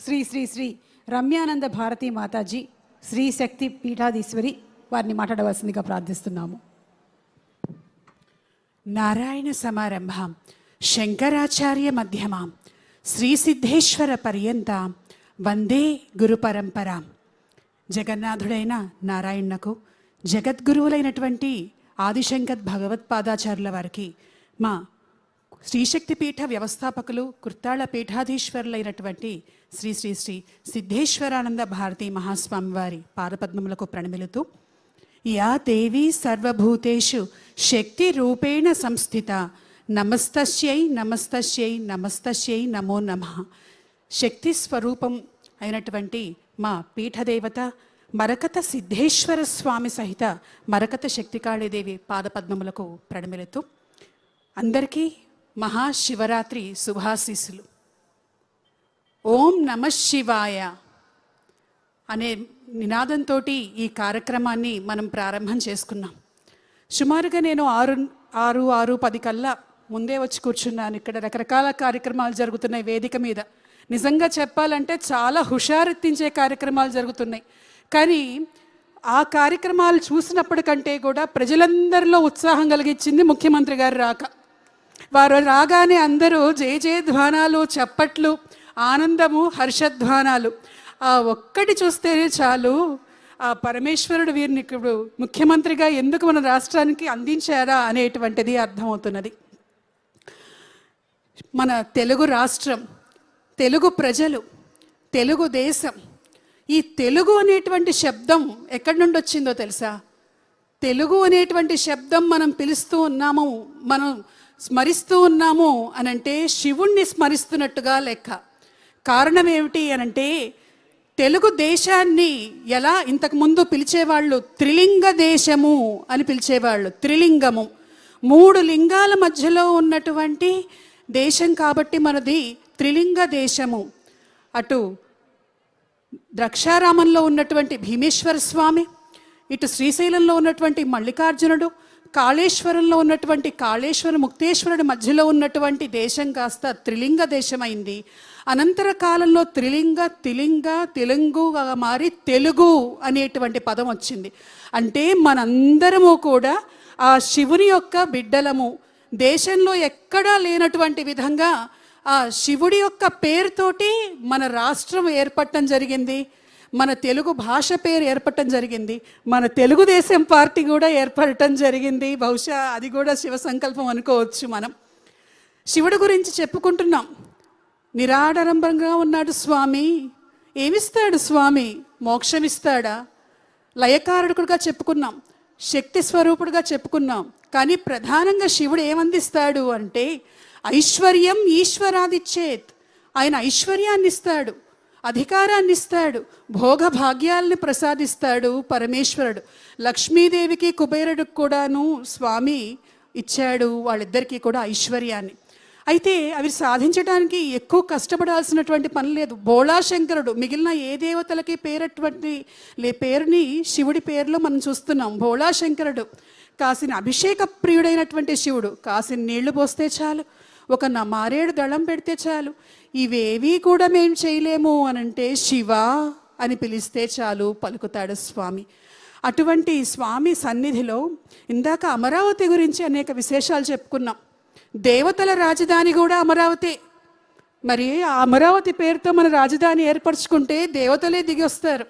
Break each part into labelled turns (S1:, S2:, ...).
S1: శ్రీ శ్రీ శ్రీ రమ్యానంద భారతీ మాతాజీ శ్రీ శక్తి పీఠాధీశ్వరి వారిని మాట్లాడవలసిందిగా ప్రార్థిస్తున్నాము.
S2: నారాయణ సమారంభాం శంకరాచార్య మధ్యమాం శ్రీ సిద్ధేశ్వర పర్యంతాం వందే గురు పరంపరాం. జగన్నాథుడైన నారాయణకు జగద్గురువులైనటువంటి ఆదిశంకర్ భగవత్పాదాచార్యుల వారికి మా శ్రీశక్తిపీఠ వ్యవస్థాపకులు కుర్తాళ పీఠాధీశ్వరులైనటువంటి శ్రీ శ్రీ శ్రీ సిద్ధేశ్వరానంద భారతీ మహాస్వామి వారి పాదపద్మములకు ప్రణమిలుతూ, యా దేవీ సర్వభూతేషు శక్తి రూపేణ సంస్థిత నమస్తస్యై నమస్తస్యై నమస్తస్యై నమో నమః. శక్తి స్వరూపం అయినటువంటి మా పీఠదేవత మరకత సిద్ధేశ్వర స్వామి సహిత మరకత శక్తికాళీదేవి పాదపద్మములకు ప్రణమిలుతూ అందరికీ మహాశివరాత్రి శుభాశీస్సులు. ఓం నమ శివాయ అనే నినాదంతో ఈ కార్యక్రమాన్ని మనం ప్రారంభం చేసుకున్నాం. సుమారుగా నేను 6:10 కల్లా ముందే వచ్చి కూర్చున్నాను. ఇక్కడ రకరకాల కార్యక్రమాలు జరుగుతున్నాయి వేదిక మీద. నిజంగా చెప్పాలంటే చాలా హుషారెత్తించే కార్యక్రమాలు జరుగుతున్నాయి. కానీ ఆ కార్యక్రమాలు చూసినప్పటికంటే కూడా ప్రజలందరిలో ఉత్సాహం కలిగించింది ముఖ్యమంత్రి గారు రాక. వారు రాగానే అందరూ జయ జయధ్వానాలు, చప్పట్లు, ఆనందము, హర్షధ్వానాలు. ఆ ఒక్కటి చూస్తేనే చాలు, ఆ పరమేశ్వరుడు వీరిని ఇప్పుడు ముఖ్యమంత్రిగా ఎందుకు మన రాష్ట్రానికి అందించారా అనేటువంటిది అర్థమవుతున్నది. మన తెలుగు రాష్ట్రం, తెలుగు ప్రజలు, తెలుగు దేశం, ఈ తెలుగు అనేటువంటి శబ్దం ఎక్కడి నుండి వచ్చిందో తెలుసా? తెలుగు అనేటువంటి శబ్దం మనం పిలుస్తూ ఉన్నాము, మనం స్మరిస్తూ ఉన్నాము అనంటే శివుణ్ణి స్మరిస్తున్నట్టుగా లెక్క. కారణం ఏమిటి అనంటే, తెలుగు దేశాన్ని ఎలా ఇంతకుముందు పిలిచేవాళ్ళు త్రిలింగ దేశము అని పిలిచేవాళ్ళు. త్రిలింగము, 3 లింగాల మధ్యలో ఉన్నటువంటి దేశం కాబట్టి మనది త్రిలింగ దేశము. అటు ద్రాక్షారామంలో ఉన్నటువంటి భీమేశ్వర స్వామి, ఇటు శ్రీశైలంలో ఉన్నటువంటి మల్లికార్జునుడు, కాళేశ్వరంలో ఉన్నటువంటి కాళేశ్వర ముక్తేశ్వరుడు మధ్యలో ఉన్నటువంటి దేశం కాస్త త్రిలింగ దేశమైంది. అనంతర కాలంలో త్రిలింగ తిలింగ తెలుగుగా మారి తెలుగు అనేటువంటి పదం వచ్చింది. అంటే మనందరము కూడా ఆ శివుని యొక్క బిడ్డలము. దేశంలో ఎక్కడా లేనటువంటి విధంగా ఆ శివుడి యొక్క పేరుతోటి మన రాష్ట్రం ఏర్పడటం జరిగింది, మన తెలుగు భాష పేరు ఏర్పడటం జరిగింది, మన తెలుగుదేశం పార్టీ కూడా ఏర్పడటం జరిగింది. బహుశా అది కూడా శివ సంకల్పం అనుకోవచ్చు. మనం శివుడి గురించి చెప్పుకుంటున్నాం. నిరాడంబరంగా ఉన్నాడు స్వామి. ఏమిస్తాడు స్వామి? మోక్షమిస్తాడా? లయకారకుడుగా చెప్పుకున్నాం, శక్తి స్వరూపుడుగా చెప్పుకున్నాం. కానీ ప్రధానంగా శివుడు ఏమందిస్తాడు అంటే ఐశ్వర్యం ఈశ్వరాదిచ్చేత్. ఆయన ఐశ్వర్యాన్ని ఇస్తాడు, అధికారాన్ని ఇస్తాడు, భోగభాగ్యాలను ప్రసాదిస్తాడు పరమేశ్వరుడు. లక్ష్మీదేవికి కుబేరుడికి కూడాను స్వామి ఇచ్చాడు, వాళ్ళిద్దరికీ కూడా ఐశ్వర్యాన్ని. అయితే అవి సాధించడానికి ఎక్కువ కష్టపడాల్సినటువంటి పని లేదు. భోళాశంకరుడు మిగిలిన ఏ దేవతలకి పేరటువంటి పేరుని శివుడి పేరులో మనం చూస్తున్నాం. భోళాశంకరుడు కాసిన అభిషేక ప్రియుడైనటువంటి శివుడు. కాసిన నీళ్లు పోస్తే చాలు, ఒక మారేడు దళం పెడితే చాలు, ఇవేవీ కూడా మేము చేయలేము అనంటే శివ అని పిలిస్తే చాలు పలుకుతాడు స్వామి. అటువంటి స్వామి సన్నిధిలో ఇందాక అమరావతి గురించి అనేక విశేషాలు చెప్పుకున్నాం. దేవతల రాజధాని కూడా అమరావతి. మరి ఆ అమరావతి పేరుతో మన రాజధాని ఏర్పరచుకుంటే దేవతలే దిగి వస్తారు.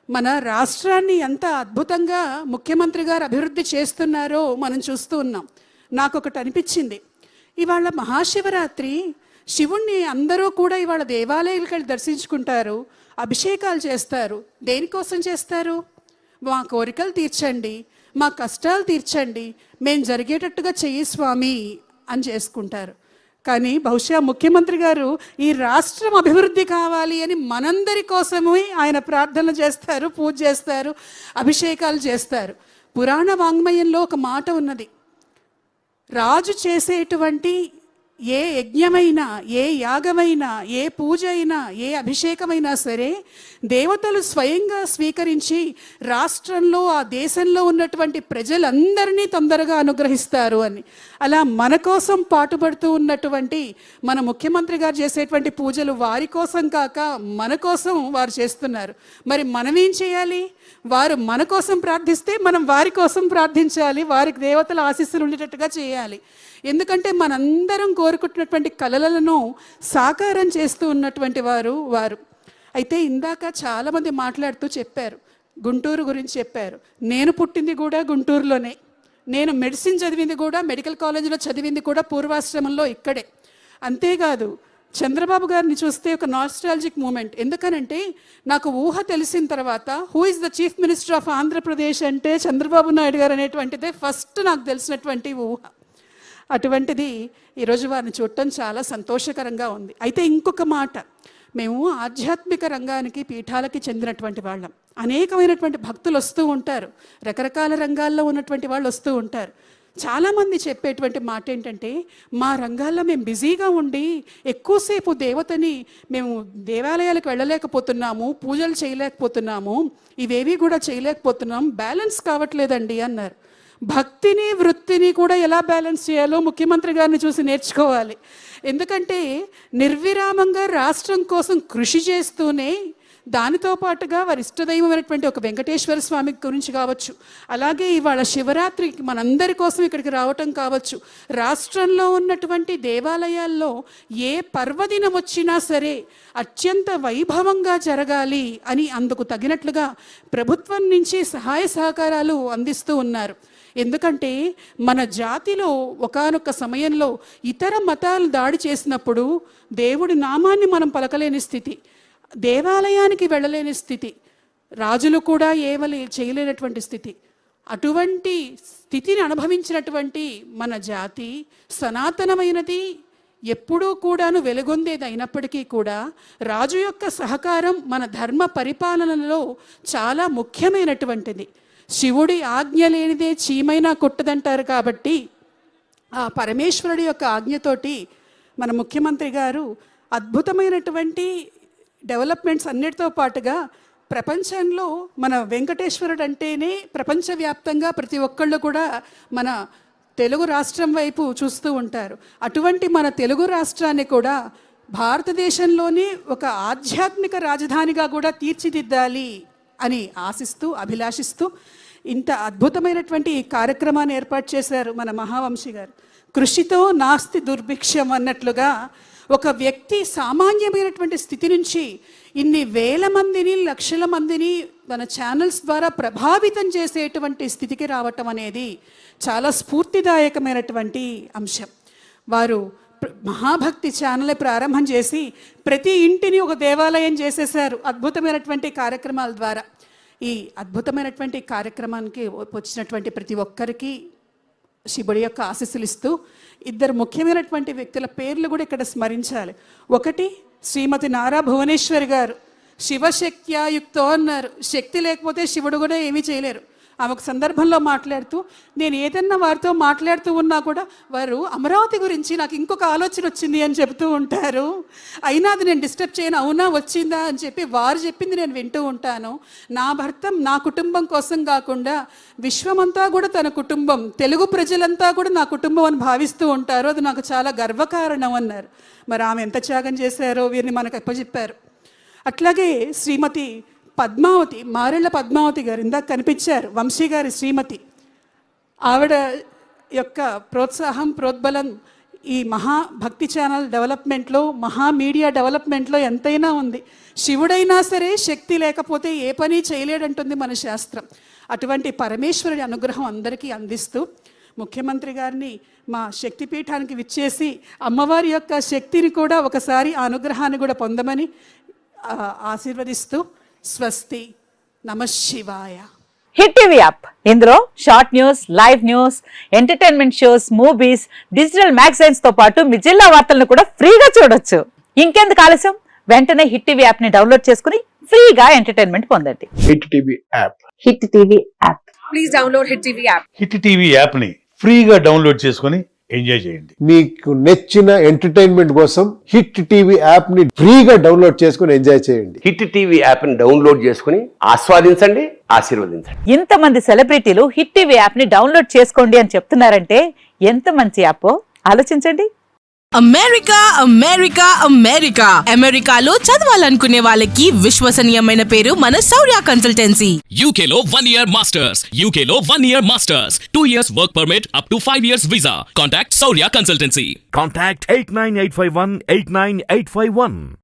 S2: మన రాష్ట్రాన్ని ఎంత అద్భుతంగా ముఖ్యమంత్రి గారు అభివృద్ధి చేస్తున్నారో మనం చూస్తూ ఉన్నాం. నాకు ఒకటి అనిపించింది, ఇవాళ మహాశివరాత్రి శివుణ్ణి అందరూ కూడా ఇవాళ దేవాలయాలకు వెళ్ళి దర్శించుకుంటారు, అభిషేకాలు చేస్తారు. దేనికోసం చేస్తారు? మా కోరికలు తీర్చండి, మా కష్టాలు తీర్చండి, మేము జరిగేటట్టుగా చెయ్యి స్వామి అని చేసుకుంటారు. కానీ బహుశా ముఖ్యమంత్రి గారు ఈ రాష్ట్రం అభివృద్ధి కావాలి అని మనందరి కోసమే ఆయన ప్రార్థనలు చేస్తారు, పూజ చేస్తారు, అభిషేకాలు చేస్తారు. పురాణ వాంగ్మయంలో ఒక మాట ఉన్నది, రాజు చేసేటువంటి ఏ యజ్ఞమైనా, ఏ యాగమైనా, ఏ పూజ అయినా, ఏ అభిషేకమైనా సరే దేవతలు స్వయంగా స్వీకరించి రాష్ట్రంలో, ఆ దేశంలో ఉన్నటువంటి ప్రజలందరినీ తొందరగా అనుగ్రహిస్తారు అని. అలా మన కోసం పాటుపడుతూ ఉన్నటువంటి మన ముఖ్యమంత్రి గారు చేసేటువంటి పూజలు వారి కోసం కాక మన కోసం వారు చేస్తున్నారు. మరి మనమేం చేయాలి? వారు మన కోసం ప్రార్థిస్తే మనం వారి కోసం ప్రార్థించాలి, వారికి దేవతల ఆశీస్సులు ఉండేటట్టుగా చేయాలి. ఎందుకంటే మనందరం కోరుకుంటున్నటువంటి కలలను సాకారం చేస్తూ ఉన్నటువంటి వారు. అయితే ఇందాక చాలామంది మాట్లాడుతూ చెప్పారు, గుంటూరు గురించి చెప్పారు. నేను పుట్టింది కూడా గుంటూరులోనే, నేను మెడిసిన్ చదివింది కూడా, మెడికల్ కాలేజీలో చదివింది కూడా పూర్వాశ్రమంలో ఇక్కడే. అంతేకాదు చంద్రబాబు గారిని చూస్తే ఒక నాస్టాలజిక్ మూమెంట్. ఎందుకనంటే నాకు ఊహ తెలిసిన తర్వాత who is the chief minister of Andhra Pradesh అంటే చంద్రబాబు నాయుడు గారు అనేటువంటిదే ఫస్ట్ నాకు తెలిసినటువంటి ఊహ. అటువంటిది ఈరోజు వారిని చూడటం చాలా సంతోషకరంగా ఉంది. అయితే ఇంకొక మాట, మేము ఆధ్యాత్మిక రంగానికి, పీఠాలకి చెందినటువంటి వాళ్ళం. అనేకమైనటువంటి భక్తులు వస్తూ ఉంటారు, రకరకాల రంగాల్లో ఉన్నటువంటి వాళ్ళు వస్తూ ఉంటారు. చాలామంది చెప్పేటువంటి మాట ఏంటంటే, మా రంగాల్లో మేము బిజీగా ఉండి ఎక్కువసేపు దేవతని మేము దేవాలయాలకు వెళ్ళలేకపోతున్నాము, పూజలు చేయలేకపోతున్నాము, ఇవేవి కూడా చేయలేకపోతున్నాం, బ్యాలెన్స్ కావట్లేదండి అన్నారు. భక్తిని వృత్తిని కూడా ఎలా బ్యాలెన్స్ చేయాలో ముఖ్యమంత్రి గారిని చూసి నేర్చుకోవాలి. ఎందుకంటే నిర్విరామంగా రాష్ట్రం కోసం కృషి చేస్తూనే దానితో పాటుగా వారి ఇష్టదైవమైనటువంటి ఒక వెంకటేశ్వర స్వామి గురించి కావచ్చు, అలాగే ఇవాళ శివరాత్రికి మనందరి కోసం ఇక్కడికి రావటం కావచ్చు, రాష్ట్రంలో ఉన్నటువంటి దేవాలయాల్లో ఏ పర్వదినం వచ్చినా సరే అత్యంత వైభవంగా జరగాలి అని అందుకు తగినట్లుగా ప్రభుత్వం నుంచి సహాయ సహకారాలు అందిస్తూ ఉన్నారు. ఎందుకంటే మన జాతిలో ఒకానొక సమయంలో ఇతర మతాలు దాడి చేసినప్పుడు దేవుడి నామాన్ని మనం పలకలేని స్థితి, దేవాలయానికి వెళ్ళలేని స్థితి, రాజులు కూడా ఏమీ చేయలేనటువంటి స్థితి, అటువంటి స్థితిని అనుభవించినటువంటి మన జాతి సనాతనమైనది, ఎప్పుడూ కూడాను వెలుగొందేది అయినప్పటికీ కూడా రాజు యొక్క సహకారం మన ధర్మ పరిపాలనలో చాలా ముఖ్యమైనటువంటిది. శివుడి ఆజ్ఞ లేనిదే చీమైనా కొట్టదంటారు. కాబట్టి ఆ పరమేశ్వరుడి యొక్క ఆజ్ఞతోటి మన ముఖ్యమంత్రి గారు అద్భుతమైనటువంటి డెవలప్మెంట్స్ అన్నిటితో పాటుగా ప్రపంచంలో మన వెంకటేశ్వరుడు అంటేనే ప్రపంచవ్యాప్తంగా ప్రతి ఒక్కళ్ళు కూడా మన తెలుగు రాష్ట్రం వైపు చూస్తూ ఉంటారు. అటువంటి మన తెలుగు రాష్ట్రాన్ని కూడా భారతదేశంలోనే ఒక ఆధ్యాత్మిక రాజధానిగా కూడా తీర్చిదిద్దాలి అని ఆశిస్తూ, అభిలాషిస్తూ ఇంత అద్భుతమైనటువంటి ఈ కార్యక్రమాన్ని ఏర్పాటు చేశారు మన మహావంశి గారు. కృషితో నాస్తి దుర్భిక్షం అన్నట్లుగా ఒక వ్యక్తి సామాన్యమైనటువంటి స్థితి నుంచి ఇన్ని వేల మందిని, లక్షల మందిని మన ఛానల్స్ ద్వారా ప్రభావితం చేసేటువంటి స్థితికి రావటం అనేది చాలా స్ఫూర్తిదాయకమైనటువంటి అంశం. వారు మహాభక్తి ఛానల్ ప్రారంభం చేసి ప్రతి ఇంటిని ఒక దేవాలయం చేసేశారు అద్భుతమైనటువంటి కార్యక్రమాల ద్వారా. ఈ అద్భుతమైనటువంటి కార్యక్రమానికి వచ్చినటువంటి ప్రతి ఒక్కరికి శివుడి యొక్క ఆశీస్సులు ఇస్తూ ఇద్దరు ముఖ్యమైనటువంటి వ్యక్తుల పేర్లు కూడా ఇక్కడ స్మరించాలి. ఒకటి శ్రీమతి నారా భువనేశ్వరి గారు. శివశక్త్యాయుక్తో అన్నారు. శక్తి లేకపోతే శివుడు కూడా ఏమీ చేయలేరు. ఆమె ఒక సందర్భంలో మాట్లాడుతూ, నేను ఏదన్నా వారితో మాట్లాడుతూ ఉన్నా కూడా వారు అమరావతి గురించి నాకు ఇంకొక ఆలోచన వచ్చింది అని చెబుతూ ఉంటారు. అయినా అది నేను డిస్టర్బ్ చేయను, అవునా వచ్చిందా అని చెప్పి వారు చెప్పింది నేను వింటూ ఉంటాను. నా భర్త నా కుటుంబం కోసం కాకుండా విశ్వమంతా కూడా తన కుటుంబం, తెలుగు ప్రజలంతా కూడా నా కుటుంబం అని భావిస్తూ ఉంటారు. అది నాకు చాలా గర్వకారణం అన్నారు. మరి ఆమె ఎంత త్యాగం చేశారో వీరిని మనకు అప్పచెప్పారు. అట్లాగే శ్రీమతి పద్మావతి, మారెళ్ళ పద్మావతి గారు ఇందాక కనిపించారు, వంశీ గారి శ్రీమతి. ఆవిడ యొక్క ప్రోత్సాహం, ప్రోద్బలం ఈ మహాభక్తి ఛానల్ డెవలప్మెంట్లో, మహా మీడియా డెవలప్మెంట్లో ఎంతైనా ఉంది. శివుడైనా సరే శక్తి లేకపోతే ఏ పని చేయలేడంటుంది మన శాస్త్రం. అటువంటి పరమేశ్వరుడి అనుగ్రహం అందరికీ అందిస్తూ ముఖ్యమంత్రి గారిని మా శక్తిపీఠానికి విచ్చేసి అమ్మవారి యొక్క శక్తిని కూడా ఒకసారి ఆ అనుగ్రహాన్ని కూడా పొందమని ఆశీర్వదిస్తూ స్వస్తి, నమఃశివాయ.
S3: హిట్ టీవీ యాప్, ఇందులో short news, live news, entertainment shows, movies, digital magazines తో పాటు మీ జిల్లా వార్తలను కూడా ఫ్రీగా చూడొచ్చు. ఇంకెందుకు ఆలస్యం, వెంటనే హిట్ టీవీ యాప్ ని డౌన్లోడ్ చేసుకుని ఫ్రీగా ఎంటర్టైన్మెంట్ పొందండి.
S4: Hit TV app.
S3: Hit TV app.
S5: Please download hit TV app.
S6: Hit TV యాప్ని ఫ్రీగా డౌన్లోడ్ చేసుకొని
S4: ఎంజాయ్ చేయండి.
S5: మీకు నచ్చిన ఎంటర్టైన్మెంట్ కోసం హిట్ టీవీ యాప్ ని ఫ్రీగా డౌన్లోడ్ చేసుకుని ఎంజాయ్ చేయండి.
S6: హిట్ టీవీ యాప్ని డౌన్లోడ్ చేసుకుని ఆస్వాదించండి, ఆశీర్వదించండి.
S3: ఇంతమంది సెలబ్రిటీలు హిట్ టీవీ యాప్ ని డౌన్లోడ్ చేసుకోండి అని చెప్తున్నారంటే ఎంత మంచి యాప్ ఆలోచించండి.
S7: అమెరికా అమెరికా అమెరికా అమెరికాలో చదవాలనుకునే వాళ్ళకి విశ్వసనీయమైన పేరు మన శౌర్య కన్సల్టెన్సీ.
S8: UK లో 1 year masters. UK లో 1 year masters. 2 years work permit up to 5 years visa. Contact Saurya Consultancy.
S9: Contact 89851 89851.